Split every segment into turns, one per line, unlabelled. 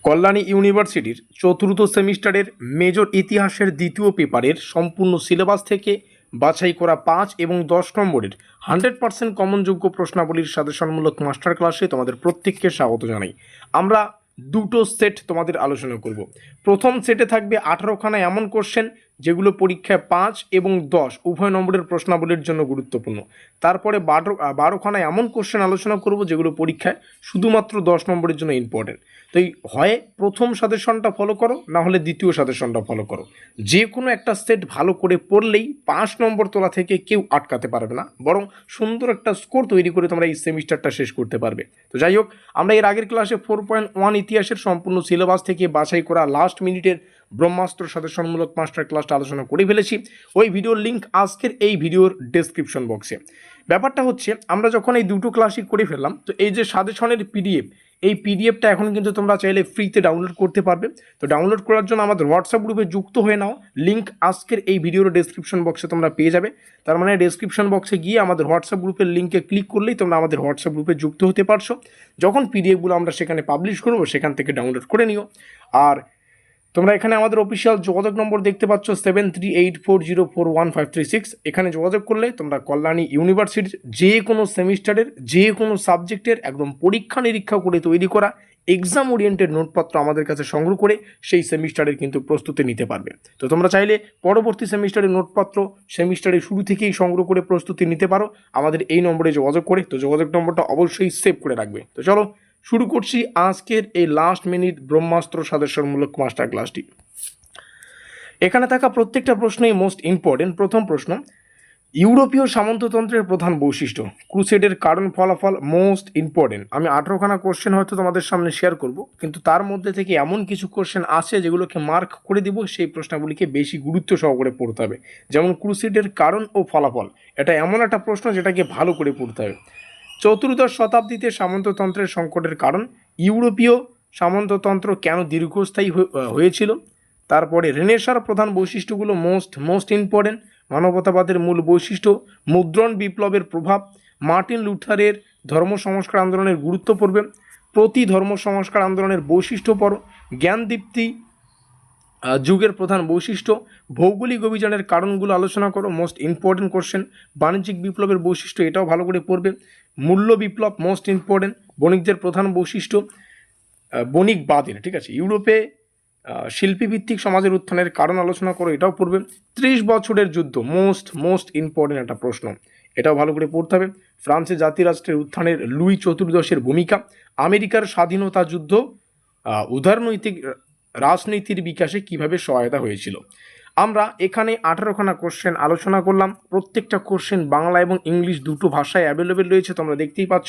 কল্যাণী ইউনিভার্সিটির চতুর্থ সেমিস্টারের মেজর ইতিহাসের দ্বিতীয় পেপারের সম্পূর্ণ সিলেবাস থেকে বাছাই করা 5 এবং 10 নম্বরের 100% কমনযোগ্য প্রশ্নাবলীর সাজেশনমূলক মাস্টার ক্লাসে তোমাদের প্রত্যেককে স্বাগত জানাই। আমরা দুটো সেট তোমাদের আলোচনা করব। প্রথম সেটে থাকবে 18খানা এমন কোশ্চেন যেগুলো পরীক্ষায় 5 এবং 10 উভয় নম্বরের প্রশ্নাবলীর জন্য গুরুত্বপূর্ণ। তারপরে 12খানা এমন কোশ্চেন আলোচনা করব যেগুলো পরীক্ষায় শুধুমাত্র 10 নম্বরের জন্য ইম্পর্টেন্ট। তো এই হয় প্রথম সাজেশনটা ফলো করো, না হলে দ্বিতীয় সাজেশনটা ফলো করো। যে কোনো একটা সেট ভালো করে পড়লেই 5 নম্বর তোলা থেকে কেউ আটকাতে পারবে না, বরং সুন্দর একটা স্কোর তৈরি করে তোমরা এই সেমিস্টারটা শেষ করতে পারবে। তো যাই হোক, আমরা এর আগের ক্লাসে 4.1 ইতিহাসের সম্পূর্ণ সিলেবাস থেকে বাছাই করা লাস্ট মিনিটের ব্রহ্মাস্ত্র সাজেশনমূলক মাস্টার ক্লাসটা আলোচনা করে ফেলেছি। ওই ভিডিওর লিঙ্ক আজকের এই ভিডিওর ডেসক্রিপশন বক্সে। ব্যাপারটা হচ্ছে, আমরা যখন এই দুটো ক্লাসই করে ফেললাম, তো এই যে সাজেশনের পিডিএফ, এই পিডিএফটা এখন কিন্তু তোমরা চাইলে ফ্রিতে ডাউনলোড করতে পারবে। তো ডাউনলোড করার জন্য আমাদের হোয়াটসঅ্যাপ গ্রুপে যুক্ত হয়ে নাও। লিঙ্ক আজকের এই ভিডিওর ডেসক্রিপশন বক্সে তোমরা পেয়ে যাবে। তার মানে ডেসক্রিপশন বক্সে গিয়ে আমাদের হোয়াটসঅ্যাপ গ্রুপের লিঙ্কে ক্লিক করলেই তোমরা আমাদের হোয়াটসঅ্যাপ গ্রুপে যুক্ত হতে পারছো। যখন পিডিএফগুলো আমরা সেখানে পাবলিশ করবো, সেখান থেকে ডাউনলোড করে নিও। আর তোমরা এখানে আমাদের অফিসিয়াল যোগাযোগ নম্বর দেখতে পাচ্ছ 7384041536। এখানে যোগাযোগ করলে তোমরা কল্যাণী ইউনিভার্সিটির যে কোনো সেমিস্টারের যে কোনো সাবজেক্টের একদম পরীক্ষা নিরীক্ষা করে তৈরি করা এক্সাম ওরিয়েন্টেড নোটপত্র আমাদের কাছে সংগ্রহ করে সেই সেমিস্টারের কিন্তু প্রস্তুতি নিতে পারবে। তো তোমরা চাইলে পরবর্তী সেমিস্টারের নোটপত্র সেমিস্টারের শুরু থেকেই সংগ্রহ করে প্রস্তুতি নিতে পারো আমাদের এই নম্বরে যোগাযোগ করে। তো যোগাযোগ নম্বরটা অবশ্যই সেভ করে রাখবে। তো চলো শুরু করছি আজকের এই লাস্ট মিনিট ব্রহ্মাস্ত্র সাজেশনমূলক মাস্টার ক্লাসটি। এখানে থাকা প্রত্যেকটা প্রশ্নই মোস্ট ইম্পর্টেন্ট। প্রথম প্রশ্ন, ইউরোপীয় সামন্ততন্ত্রের প্রধান বৈশিষ্ট্য। ক্রুসেডের কারণ ফলাফল মোস্ট ইম্পর্টেন্ট। আমি 18খানা কোশ্চেন হয়তো তোমাদের সামনে শেয়ার করব, কিন্তু তার মধ্যে থেকে এমন কিছু কোশ্চেন আছে যেগুলোকে মার্ক করে দিব। সেই প্রশ্নগুলিকে বেশি গুরুত্ব সহকারে পড়তে হবে। যেমন ক্রুসেডের কারণ ও ফলাফল, এটা এমন একটা প্রশ্ন যেটাকে ভালো করে পড়তে হবে। চতুর্দশ শতাব্দীতে সামন্ততন্ত্রের সংকটের কারণ। ইউরোপীয় সামন্ততন্ত্র কেন দীর্ঘস্থায়ী হয়েছিল। তারপরে রেনেসাঁর প্রধান বৈশিষ্ট্যগুলো মোস্ট ইম্পর্টেন্ট। মানবতাবাদের মূল বৈশিষ্ট্য। মুদ্রণ বিপ্লবের প্রভাব। মার্টিন লুথারের ধর্ম সংস্কার আন্দোলনের গুরুত্ব পড়বে। প্রতি ধর্ম সংস্কার আন্দোলনের বৈশিষ্ট্য পড়ো। জ্ঞানদীপ্তি যুগের প্রধান বৈশিষ্ট্য। ভৌগোলিক অভিযানের কারণগুলো আলোচনা করো, মোস্ট ইম্পর্টেন্ট কোশ্চেন। বাণিজ্যিক বিপ্লবের বৈশিষ্ট্য, এটাও ভালো করে পড়বে। মূল্য বিপ্লব মোস্ট ইম্পর্টেন্ট। বণিকদের প্রধান বৈশিষ্ট্য, বণিকবাদের, ঠিক আছে। ইউরোপে শিল্পীভিত্তিক সমাজের উত্থানের কারণ আলোচনা করো, এটাও পড়বে। 30 বছরের যুদ্ধ মোস্ট ইম্পর্টেন্ট একটা প্রশ্ন, এটাও ভালো করে পড়তে হবে। ফ্রান্সের জাতিরাষ্ট্রের উত্থানের লুই চতুর্দশের ভূমিকা। আমেরিকার স্বাধীনতা যুদ্ধ উদারনৈতিক রাজনীতির বিকাশে কিভাবে সহায়তা হয়েছিল। আমরা এখানে 18খানা কোশ্চেন আলোচনা করলাম। প্রত্যেকটা কোশ্চেন বাংলা এবং ইংলিশ দুটো ভাষায় অ্যাভেলেবেল রয়েছে, তোমরা দেখতেই পাচ্ছ।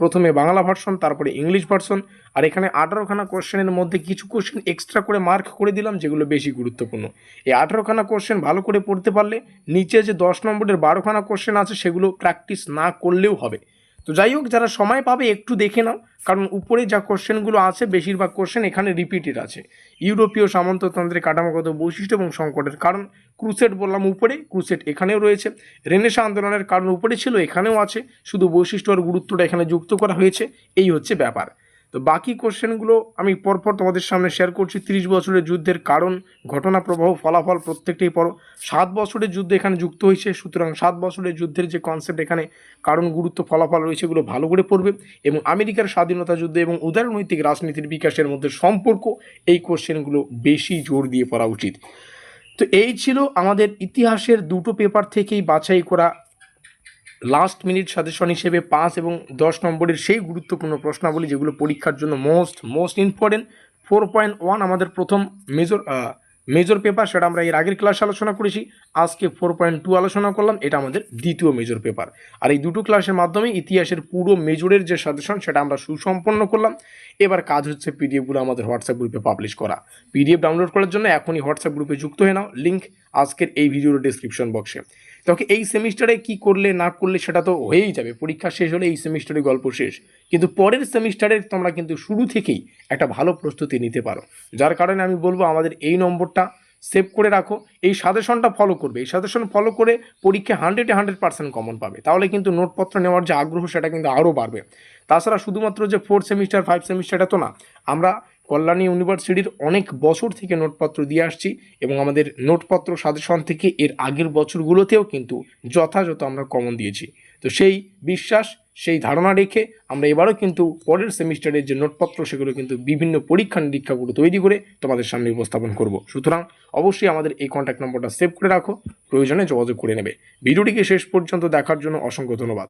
প্রথমে বাংলা ভার্সন, তারপরে ইংলিশ ভার্সন। আর এখানে 18খানা কোশ্চেনের মধ্যে কিছু কোশ্চেন এক্সট্রা করে মার্ক করে দিলাম যেগুলো বেশি গুরুত্বপূর্ণ। এই 18খানা কোশ্চেন ভালো করে পড়তে পারলে নিচে যে 10 নম্বরের 12খানা কোশ্চেন আছে সেগুলো প্র্যাকটিস না করলেও হবে। তো যাই হোক, যারা সময় পাবে একটু দেখে নাও, কারণ উপরে যা কোশ্চেনগুলো আছে বেশিরভাগ কোশ্চেন এখানে রিপিটেড আছে। ইউরোপীয় সামন্ততন্ত্রের কাঠামোগত বৈশিষ্ট্য এবং সংকটের কারণ। ক্রুসেড বললাম উপরে, ক্রুসেড এখানেও রয়েছে। রেনেসাঁ আন্দোলনের কারণ উপরে ছিল, এখানেও আছে, শুধু বৈশিষ্ট্য আর গুরুত্বটা এখানে যুক্ত করা হয়েছে। এই হচ্ছে ব্যাপার। তো বাকি কোশ্চেনগুলো আমি পরপর তোমাদের সামনে শেয়ার করছি। 30 বছরের যুদ্ধের কারণ, ঘটনা প্রবাহ, ফলাফল প্রত্যেকটাই পড়ো। 7 বছরের যুদ্ধ এখানে যুক্ত হয়েছে, সুতরাং 7 বছরের যুদ্ধের যে কনসেপ্ট এখানে কারণ, গুরুত্ব, ফলাফল রয়েছে, এগুলো ভালো করে পড়বে। এবং আমেরিকার স্বাধীনতা যুদ্ধ এবং উদারনৈতিক রাজনীতির বিকাশের মধ্যে সম্পর্ক, এই কোশ্চেনগুলো বেশি জোর দিয়ে পড়া উচিত। তো এই ছিল আমাদের ইতিহাসের দুটো পেপার থেকেই বাছাই করা লাস্ট মিনিট সাজেশন হিসেবে 5 এবং 10 নম্বরের সেই গুরুত্বপূর্ণ প্রশ্নাবলী যেগুলো পরীক্ষার জন্য মোস্ট ইম্পর্টেন্ট। 4.1 আমাদের প্রথম মেজর পেপার, সেটা আমরা এর আগের ক্লাসে আলোচনা করেছি। আজকে 4.2 আলোচনা করলাম, এটা আমাদের দ্বিতীয় মেজর পেপার। আর এই দুটো ক্লাসের মাধ্যমে ইতিহাসের পুরো মেজরের যে সাজেশন সেটা আমরা সুসম্পন্ন করলাম। এবার কাজ হচ্ছে পিডিএফগুলো আমাদের হোয়াটসঅ্যাপ গ্রুপে পাবলিশ করা। পিডিএফ ডাউনলোড করার জন্য এখনই হোয়াটসঅ্যাপ গ্রুপে যুক্ত হয়ে নাও, লিঙ্ক আজকের এই ভিডিওর ডেসক্রিপশন বক্সে। তোকে এই সেমিস্টারে কি করলে না করলে সেটা তো হয়েই যাবে, পরীক্ষা শেষ হলে এই সেমিস্টারের গল্প শেষ। কিন্তু পরের সেমিস্টারের তোমরা কিন্তু শুরু থেকেই একটা ভালো প্রস্তুতি নিতে পারো। যার কারণে আমি বলবো আমাদের এই নম্বরটা সেভ করে রাখো, এই সাজেশনটা ফলো করবে। এই সাজেশন ফলো করে পরীক্ষায় 100% কমন পাবে। তাহলে কিন্তু নোটপত্র নেওয়ার যে আগ্রহ সেটা কিন্তু আরও বাড়বে। তাছাড়া শুধুমাত্র যে 4 সেমিস্টার 5 সেমিস্টার এটা তো না, আমরা কল্যাণী ইউনিভার্সিটির অনেক বছর থেকে নোটপত্র দিয়ে আসছি এবং আমাদের নোটপত্র সাজেশন থেকে এর আগের বছরগুলোতেও কিন্তু যথাযথ আমরা কমন দিয়েছি। তো সেই বিশ্বাস, সেই ধারণা রেখে আমরা এবারও কিন্তু পরের সেমিস্টারের যে নোটপত্র সেগুলো কিন্তু বিভিন্ন পরীক্ষা নিরীক্ষাগুলো তৈরি করে তোমাদের সামনে উপস্থাপন করব। সুতরাং অবশ্যই আমাদের এই কন্ট্যাক্ট নম্বরটা সেভ করে রাখো, প্রয়োজনে যোগাযোগ করে নেবে। ভিডিওটিকে শেষ পর্যন্ত দেখার জন্য অসংখ্য ধন্যবাদ।